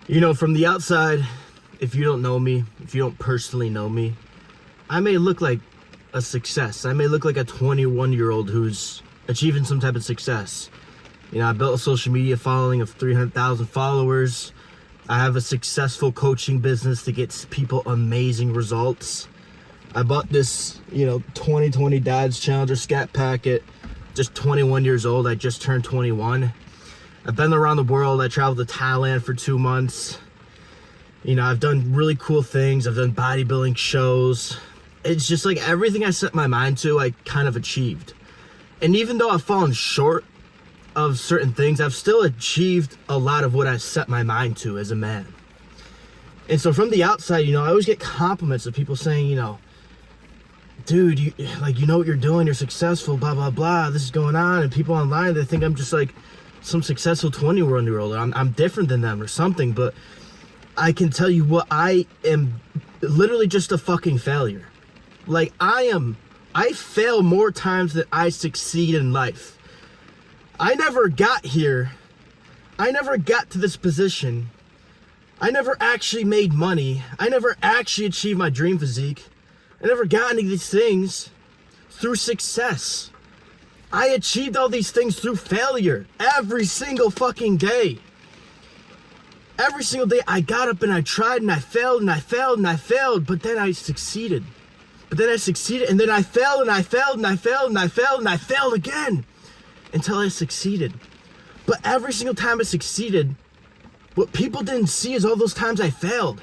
You know, from the outside, if you don't know me, if you don't personally know me, I may look like a success. I may look like a 21-year-old who's achieving some type of success. You know, I built a social media following of 300,000 followers. I have a successful coaching business that gets people amazing results. I bought this, 2020 Dad's Challenger Scat Packet, just 21 years old. I just turned 21. I've been around the world. I traveled to Thailand for 2 months. I've done really cool things. I've done bodybuilding shows. It's just like everything I set my mind to, I kind of achieved. And even though I've fallen short of certain things, I've still achieved a lot of what I set my mind to as a man. And so from the outside, I always get compliments of people saying, dude, you know what you're doing, you're successful, blah, blah, blah, this is going on. And people online, they think I'm just like some successful 21-year-old. I'm different than them or something, but I can tell you what, I am literally just a fucking failure. Like, I fail more times than I succeed in life. I never got here. I never got to this position. I never actually made money. I never actually achieved my dream physique. I never got any of these things through success. I achieved all these things through failure every single fucking day. Every single day I got up and I tried and I failed and I failed and I failed, but then I succeeded. But then I succeeded and then I failed and I failed and I failed and I failed and I failed again until I succeeded. But every single time I succeeded, what people didn't see is all those times I failed.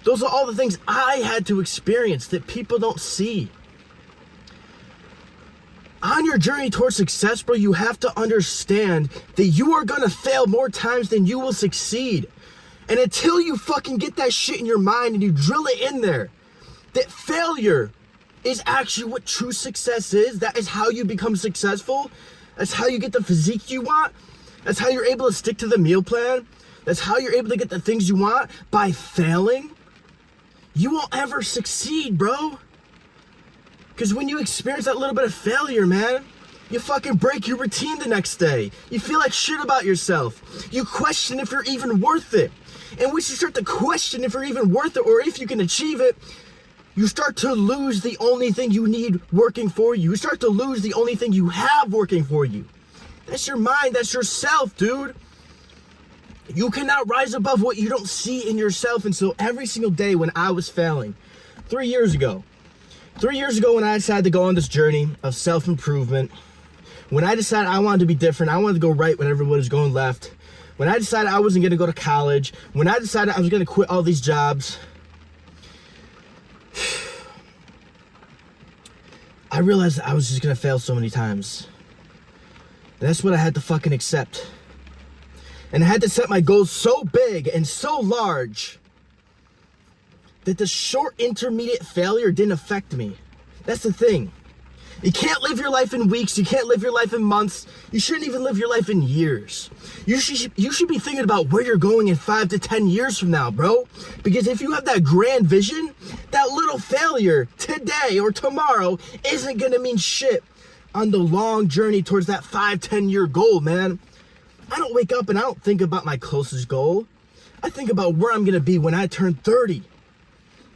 Those are all the things I had to experience that people don't see. On your journey towards success, bro, you have to understand that you are gonna fail more times than you will succeed. And until you fucking get that shit in your mind and you drill it in there, that failure is actually what true success is. That is how you become successful. That's how you get the physique you want. That's how you're able to stick to the meal plan. That's how you're able to get the things you want. By failing, you won't ever succeed, bro. Because when you experience that little bit of failure, man, you fucking break your routine the next day. You feel like shit about yourself. You question if you're even worth it. And once you start to question if you're even worth it or if you can achieve it, you start to lose the only thing you need working for you. You start to lose the only thing you have working for you. That's your mind. That's yourself, dude. You cannot rise above what you don't see in yourself. And so every single day when I was failing, 3 years ago when I decided to go on this journey of self-improvement, when I decided I wanted to be different, I wanted to go right when everyone was going left, when I decided I wasn't going to go to college, when I decided I was going to quit all these jobs, I realized I was just going to fail so many times. And that's what I had to fucking accept. And I had to set my goals so big and so large that the short intermediate failure didn't affect me. That's the thing. You can't live your life in weeks. You can't live your life in months. You shouldn't even live your life in years. You should be thinking about where you're going in 5 to 10 years from now, bro. Because if you have that grand vision, that little failure today or tomorrow isn't gonna mean shit on the long journey towards that 5-10 year goal, man. I don't wake up and I don't think about my closest goal. I think about where I'm gonna be when I turn 30.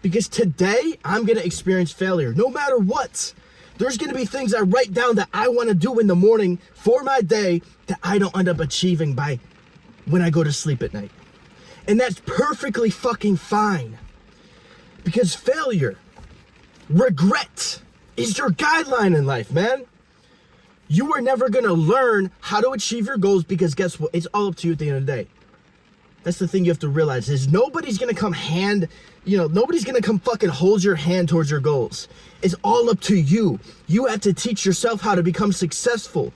Because today, I'm gonna experience failure, no matter what. There's gonna be things I write down that I wanna do in the morning for my day that I don't end up achieving by when I go to sleep at night. And that's perfectly fucking fine. Because failure, regret, is your guideline in life, man. You are never gonna learn how to achieve your goals because guess what? It's all up to you at the end of the day. That's the thing you have to realize is nobody's gonna come nobody's gonna come fucking hold your hand towards your goals. It's all up to you. You have to teach yourself how to become successful.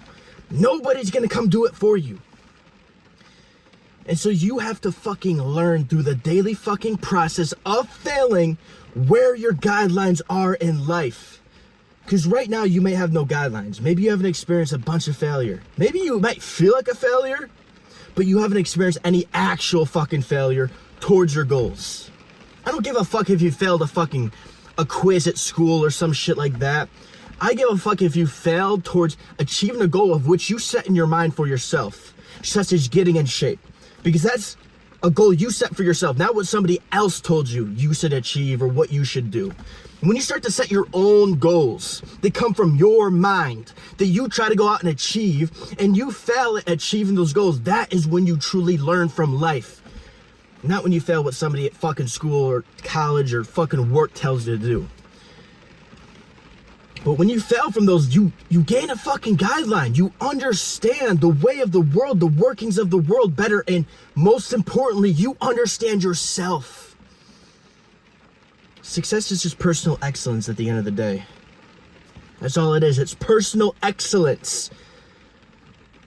Nobody's gonna come do it for you. And so you have to fucking learn through the daily fucking process of failing where your guidelines are in life. Because right now you may have no guidelines. Maybe you haven't experienced a bunch of failure. Maybe you might feel like a failure, but you haven't experienced any actual fucking failure towards your goals. I don't give a fuck if you failed a quiz at school or some shit like that. I give a fuck if you failed towards achieving a goal of which you set in your mind for yourself, such as getting in shape. Because that's A goal you set for yourself, not what somebody else told you should achieve or what you should do. When you start to set your own goals, they come from your mind, that you try to go out and achieve, and you fail at achieving those goals, that is when you truly learn from life. Not when you fail what somebody at fucking school or college or fucking work tells you to do. But when you fail from those, you gain a fucking guideline. You understand the way of the world, the workings of the world better, and most importantly, you understand yourself. Success is just personal excellence at the end of the day. That's all it is. It's personal excellence.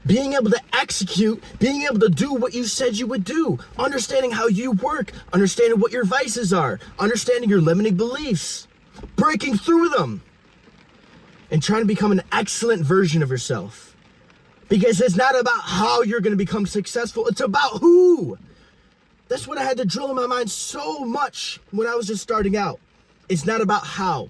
Being able to execute, being able to do what you said you would do, understanding how you work, understanding what your vices are, understanding your limiting beliefs, breaking through them, and trying to become an excellent version of yourself. Because it's not about how you're going to become successful, it's about who. That's what I had to drill in my mind so much when I was just starting out. It's not about how.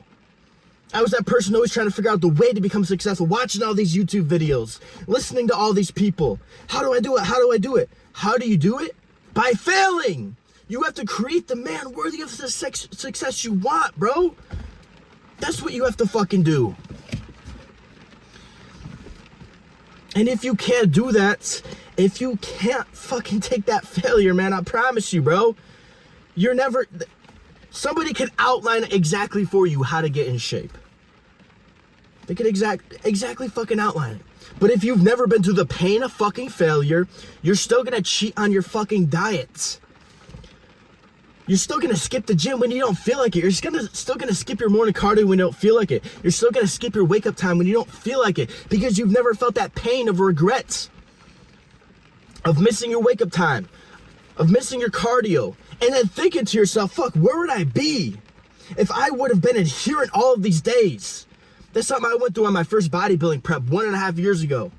I was that person always trying to figure out the way to become successful, watching all these YouTube videos, listening to all these people. How do I do it? How do I do it? How do you do it? By failing. You have to create the man worthy of the success you want, bro. That's what you have to fucking do. And if you can't do that, if you can't fucking take that failure, man, I promise you, bro, you're never... Somebody can outline exactly for you how to get in shape. They can exactly fucking outline it. But if you've never been through the pain of fucking failure, you're still gonna cheat on your fucking diet. You're still gonna skip the gym when you don't feel like it. You're still gonna skip your morning cardio when you don't feel like it. You're still gonna skip your wake up time when you don't feel like it, because you've never felt that pain of regret, of missing your wake up time, of missing your cardio, and then thinking to yourself, fuck, where would I be if I would have been adherent all of these days? That's something I went through on my first bodybuilding prep 1.5 years ago.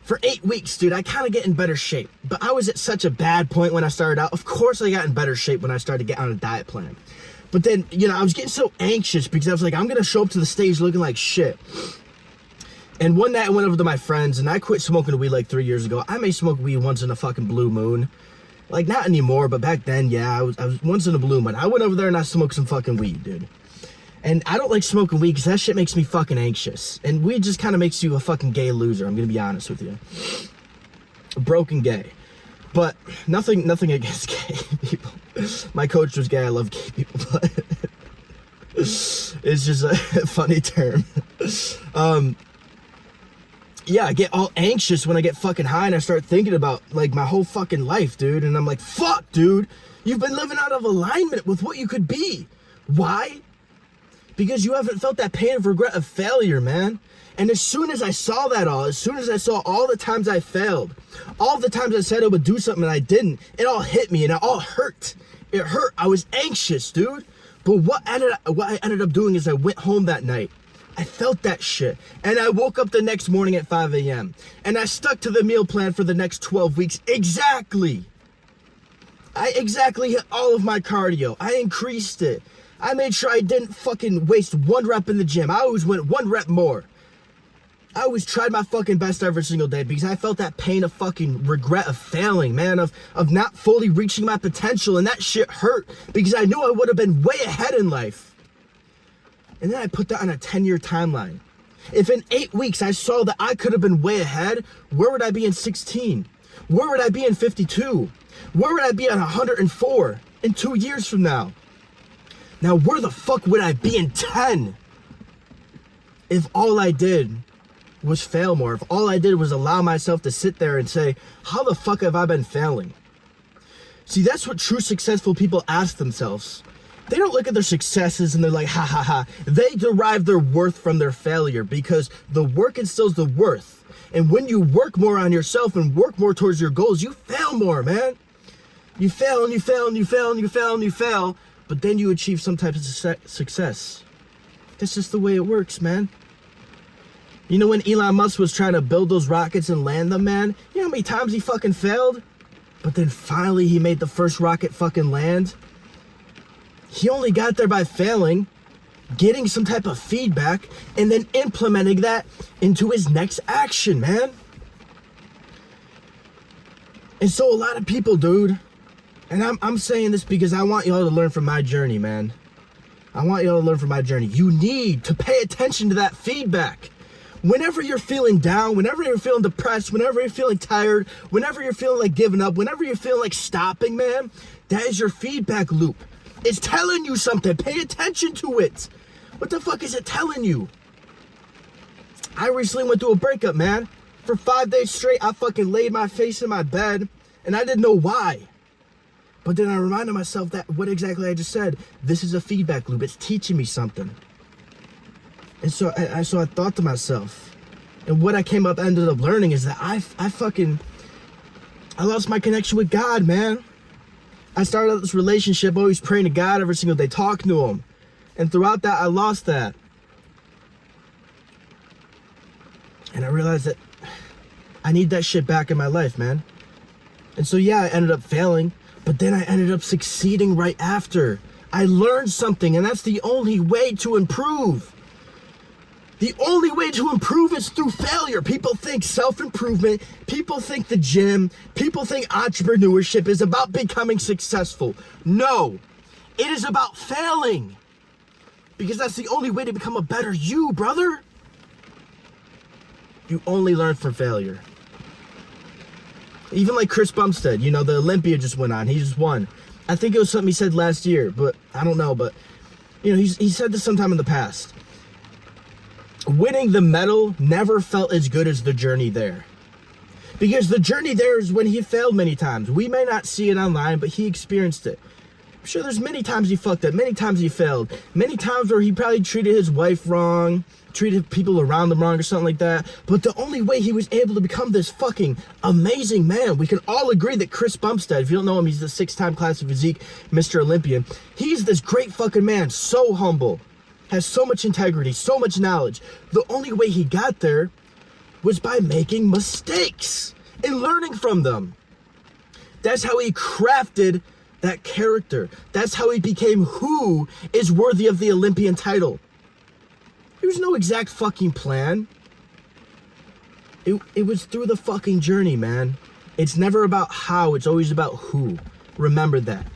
For 8 weeks, dude, I kind of get in better shape. But I was at such a bad point when I started out. Of course I got in better shape when I started to get on a diet plan. But then, I was getting so anxious because I was like, I'm going to show up to the stage looking like shit. And one night I went over to my friends, and I quit smoking weed like 3 years ago. I may smoke weed once in a fucking blue moon. Like, not anymore, but back then, yeah, I was once in a blue moon. I went over there and I smoked some fucking weed, dude. And I don't like smoking weed because that shit makes me fucking anxious. And weed just kind of makes you a fucking gay loser, I'm going to be honest with you. A broken gay. But nothing against gay people. My coach was gay, I love gay people, but it's just a funny term. Yeah, I get all anxious when I get fucking high and I start thinking about, like, my whole fucking life, dude. And I'm like, fuck, dude. You've been living out of alignment with what you could be. Why? Because you haven't felt that pain of regret of failure, man. And as soon as I saw that as soon as I saw all the times I failed, all the times I said I would do something and I didn't, it all hit me and it all hurt. It hurt. I was anxious, dude. But what I ended up doing is I went home that night. I felt that shit. And I woke up the next morning at 5 a.m. And I stuck to the meal plan for the next 12 weeks. Exactly. I exactly hit all of my cardio. I increased it. I made sure I didn't fucking waste one rep in the gym. I always went one rep more. I always tried my fucking best every single day because I felt that pain of fucking regret of failing, man, of not fully reaching my potential. And that shit hurt because I knew I would have been way ahead in life. And then I put that on a 10-year timeline. If in 8 weeks I saw that I could have been way ahead, where would I be in 16? Where would I be in 52? Where would I be at 104 in 2 years from now? Now, where the fuck would I be in 10 if all I did was fail more? If all I did was allow myself to sit there and say, how the fuck have I been failing? See, that's what true successful people ask themselves. They don't look at their successes and they're like, ha ha ha. They derive their worth from their failure because the work instills the worth. And when you work more on yourself and work more towards your goals, you fail more, man. You fail and you fail and you fail and you fail and you fail. But then you achieve some type of success. That's just the way it works, man. You know when Elon Musk was trying to build those rockets and land them, man? You know how many times he fucking failed? But then finally he made the first rocket fucking land. He only got there by failing, getting some type of feedback, and then implementing that into his next action, man. And so a lot of people, dude, and I'm saying this because I want y'all to learn from my journey, man. I want y'all to learn from my journey. You need to pay attention to that feedback. Whenever you're feeling down, whenever you're feeling depressed, whenever you're feeling tired, whenever you're feeling like giving up, whenever you're feeling like stopping, man, that is your feedback loop. It's telling you something. Pay attention to it. What the fuck is it telling you? I recently went through a breakup, man. For 5 days straight, I fucking laid my face in my bed, and I didn't know why. But then I reminded myself that what exactly I just said. This is a feedback loop. It's teaching me something. And so I thought to myself, and what I ended up learning is that I lost my connection with God, man. I started this relationship always praying to God every single day, talking to him. And throughout that, I lost that. And I realized that I need that shit back in my life, man. And so yeah, I ended up failing, but then I ended up succeeding right after. I learned something, and that's the only way to improve. The only way to improve is through failure. People think self-improvement, people think the gym, people think entrepreneurship is about becoming successful. No, it is about failing. Because that's the only way to become a better you, brother. You only learn from failure. Even like Chris Bumstead, you know, the Olympia just went on. He just won. I think it was something he said last year, but I don't know. But, you know, he said this sometime in the past. Winning the medal never felt as good as the journey there. Because the journey there is when he failed many times. We may not see it online, but he experienced it. I'm sure there's many times he fucked up, many times he failed, many times where he probably treated his wife wrong, treated people around him wrong or something like that. But the only way he was able to become this fucking amazing man, we can all agree that Chris Bumstead, if you don't know him, he's the 6-time classic physique Mr. Olympian. He's this great fucking man, so humble, has so much integrity, so much knowledge. The only way he got there was by making mistakes and learning from them. That's how he crafted that character. That's how he became who is worthy of the Olympian title. There was no exact fucking plan. It was through the fucking journey, man. It's never about how, it's always about who. Remember that.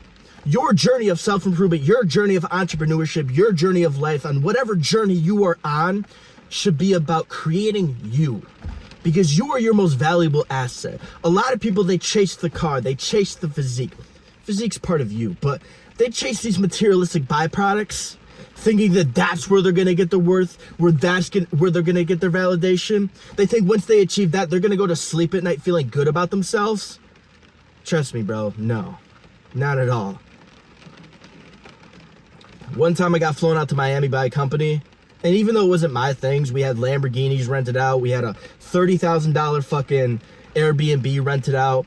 Your journey of self-improvement, your journey of entrepreneurship, your journey of life, on whatever journey you are on, should be about creating you. Because you are your most valuable asset. A lot of people, they chase the car, they chase the physique. Physique's part of you, but they chase these materialistic byproducts, thinking that that's where they're gonna get the worth, where they're gonna get their validation. They think once they achieve that, they're gonna go to sleep at night feeling good about themselves. Trust me, bro, no, not at all. One time I got flown out to Miami by a company, and even though it wasn't my things, we had Lamborghinis rented out, we had a $30,000 fucking Airbnb rented out,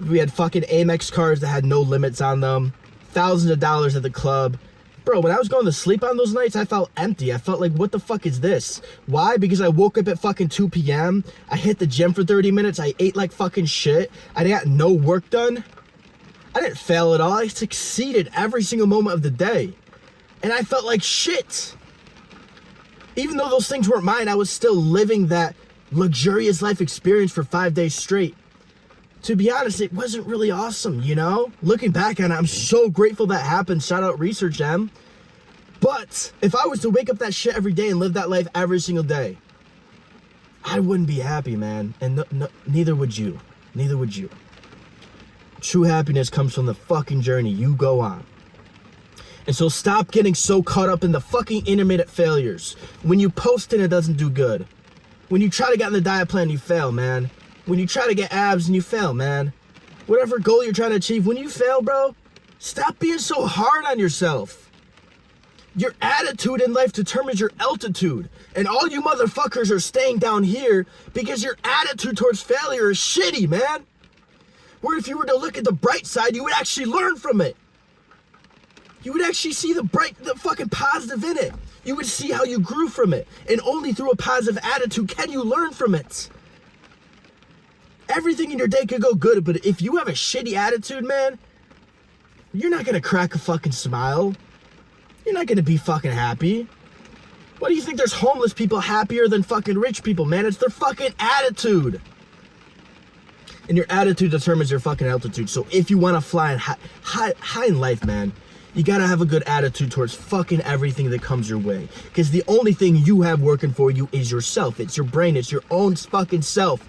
we had fucking Amex cards that had no limits on them, thousands of dollars at the club. Bro, when I was going to sleep on those nights, I felt empty. I felt like, what the fuck is this? Why? Because I woke up at fucking 2 p.m. I hit the gym for 30 minutes. I ate like fucking shit. I got no work done. I didn't fail at all. I succeeded every single moment of the day. And I felt like shit. Even though those things weren't mine, I was still living that luxurious life experience for 5 days straight. To be honest, it wasn't really awesome, you know? Looking back on it, I'm so grateful that happened. Shout out Research M. But if I was to wake up that shit every day and live that life every single day, I wouldn't be happy, man. And neither would you. Neither would you. True happiness comes from the fucking journey you go on. And so stop getting so caught up in the fucking intermittent failures. When you post and it doesn't do good. When you try to get on the diet plan, you fail, man. When you try to get abs and you fail, man. Whatever goal you're trying to achieve, when you fail, bro, stop being so hard on yourself. Your attitude in life determines your altitude. And all you motherfuckers are staying down here because your attitude towards failure is shitty, man. Where if you were to look at the bright side, you would actually learn from it. You would actually see the fucking positive in it. You would see how you grew from it. And only through a positive attitude can you learn from it. Everything in your day could go good, but if you have a shitty attitude, man, you're not gonna crack a fucking smile. You're not gonna be fucking happy. Why do you think there's homeless people happier than fucking rich people, man? It's their fucking attitude. And your attitude determines your fucking altitude. So if you want to fly high in life, man, you gotta have a good attitude towards fucking everything that comes your way. Because the only thing you have working for you is yourself. It's your brain. It's your own fucking self.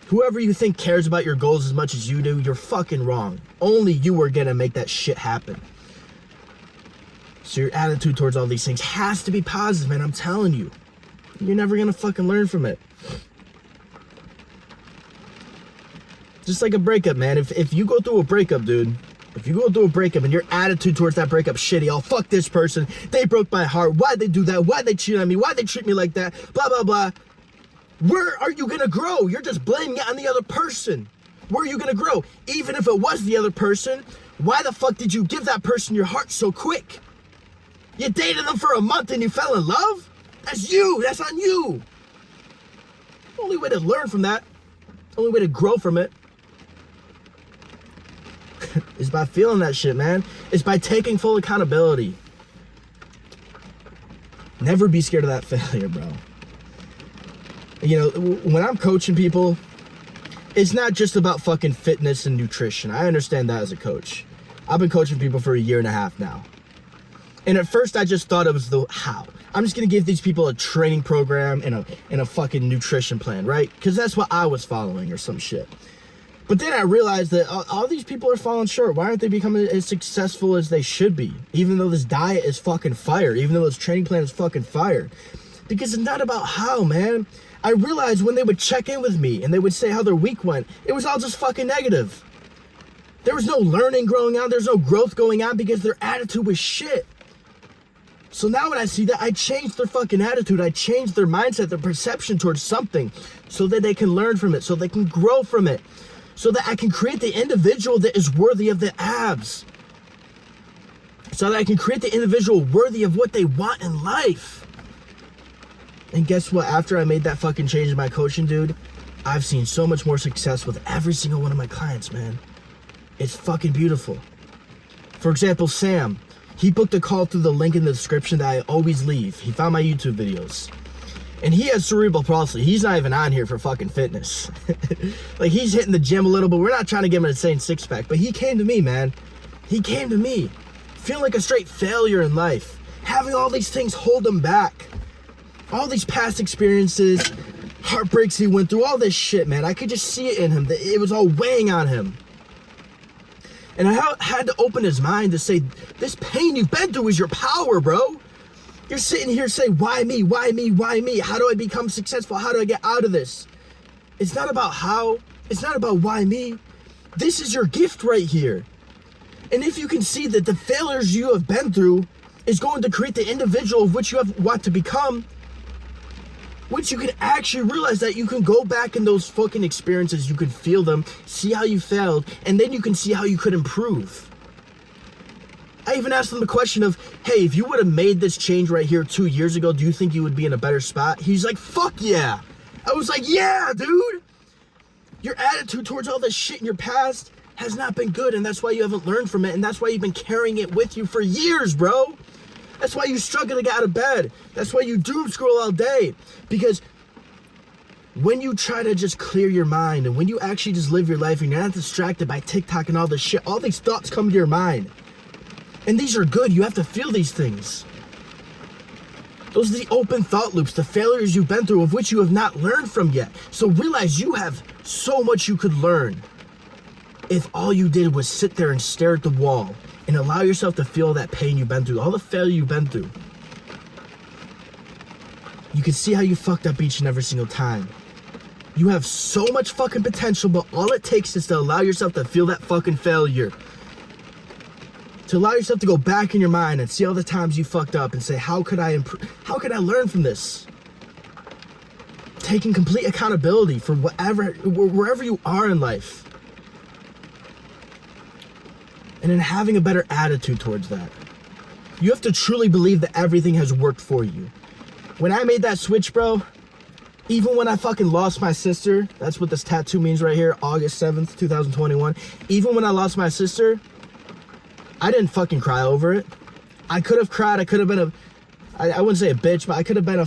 Whoever you think cares about your goals as much as you do, you're fucking wrong. Only you are gonna make that shit happen. So your attitude towards all these things has to be positive, man. I'm telling you. You're never gonna fucking learn from it. Just like a breakup, man. If you go through a breakup, dude, if you go through a breakup and your attitude towards that breakup shitty, oh, fuck this person, they broke my heart, why'd they do that, why'd they cheat on me, why'd they treat me like that, blah, blah, blah. Where are you gonna grow? You're just blaming it on the other person. Where are you gonna grow? Even if it was the other person, why the fuck did you give that person your heart so quick? You dated them for a month and you fell in love? That's you, that's on you. The only way to learn from that, the only way to grow from it, is by feeling that shit, man. It's by taking full accountability. Never be scared of that failure, bro. You know, when I'm coaching people, it's not just about fucking fitness and nutrition. I understand that as a coach. I've been coaching people for 1.5 years now. And at first I just thought it was the how. I'm just gonna give these people a training program and a fucking nutrition plan, right? Because that's what I was following or some shit. But then I realized that all these people are falling short. Why aren't they becoming as successful as they should be? Even though this diet is fucking fire. Even though this training plan is fucking fire. Because it's not about how, man. I realized when they would check in with me and they would say how their week went, it was all just fucking negative. There was no learning growing on. There's no growth going on because their attitude was shit. So now when I see that, I change their fucking attitude. I change their mindset, their perception towards something so that they can learn from it, so they can grow from it. So that I can create the individual that is worthy of the abs. So that I can create the individual worthy of what they want in life. And guess what? After I made that fucking change in my coaching, dude, I've seen so much more success with every single one of my clients, man. It's fucking beautiful. For example, Sam, he booked a call through the link in the description that I always leave. He found my YouTube videos. And he has cerebral palsy. He's not even on here for fucking fitness. Like, he's hitting the gym a little, but we're not trying to give him an insane six-pack. But he came to me, man. He came to me. Feeling like a straight failure in life. Having all these things hold him back. All these past experiences, heartbreaks he went through, all this shit, man. I could just see it in him. It was all weighing on him. And I had to open his mind to say, this pain you've been through is your power, bro. You're sitting here saying, why me, why me, why me? How do I become successful? How do I get out of this? It's not about how. It's not about why me. This is your gift right here. And if you can see that the failures you have been through is going to create the individual of which you want to become, once you can actually realize that you can go back in those fucking experiences, you can feel them, see how you failed, and then you can see how you could improve. I even asked him the question of, hey, if you would have made this change right here 2 years ago, do you think you would be in a better spot? He's like, fuck yeah. I was like, yeah, dude. Your attitude towards all this shit in your past has not been good, and that's why you haven't learned from it, and that's why you've been carrying it with you for years, bro. That's why you struggle to get out of bed. That's why you doom scroll all day. Because when you try to just clear your mind, and when you actually just live your life, and you're not distracted by TikTok and all this shit, all these thoughts come to your mind. And these are good. You have to feel these things. Those are the open thought loops, the failures you've been through of which you have not learned from yet. So realize you have so much you could learn if all you did was sit there and stare at the wall and allow yourself to feel that pain you've been through, all the failure you've been through. You can see how you fucked up each and every single time. You have so much fucking potential, but all it takes is to allow yourself to feel that fucking failure. To allow yourself to go back in your mind and see all the times you fucked up and say, how could I improve? How could I learn from this? Taking complete accountability for wherever you are in life. And then having a better attitude towards that. You have to truly believe that everything has worked for you. When I made that switch, bro, even when I fucking lost my sister, that's what this tattoo means right here, August 7th, 2021. Even when I lost my sister, I didn't fucking cry over it. I could have cried. I could have been I wouldn't say a bitch, but I could have been I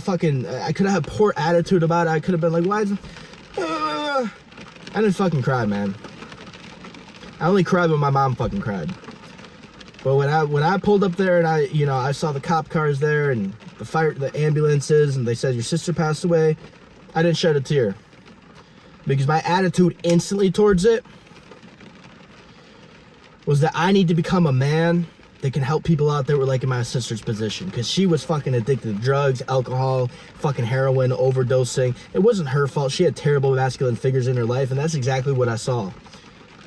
could have had poor attitude about it. I could have been like, why is I didn't fucking cry, man. I only cried when my mom fucking cried. But when I pulled up there and I saw the cop cars there and the ambulances, and they said your sister passed away, I didn't shed a tear. Because my attitude instantly towards it was that I need to become a man that can help people out that were like in my sister's position. Because she was fucking addicted to drugs, alcohol, fucking heroin, overdosing. It wasn't her fault. She had terrible masculine figures in her life, and that's exactly what I saw.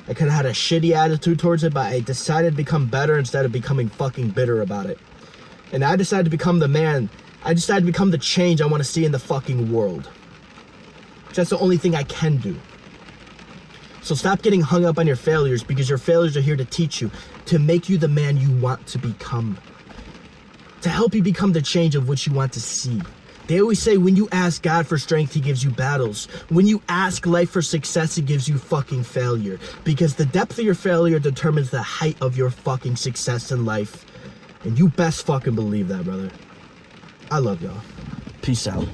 I kind of had a shitty attitude towards it, but I decided to become better instead of becoming fucking bitter about it. And I decided to become the man. I decided to become the change I want to see in the fucking world. That's the only thing I can do. So stop getting hung up on your failures, because your failures are here to teach you, to make you the man you want to become, to help you become the change of which you want to see. They always say when you ask God for strength, he gives you battles. When you ask life for success, he gives you fucking failure. Because the depth of your failure determines the height of your fucking success in life. And you best fucking believe that, brother. I love y'all. Peace out.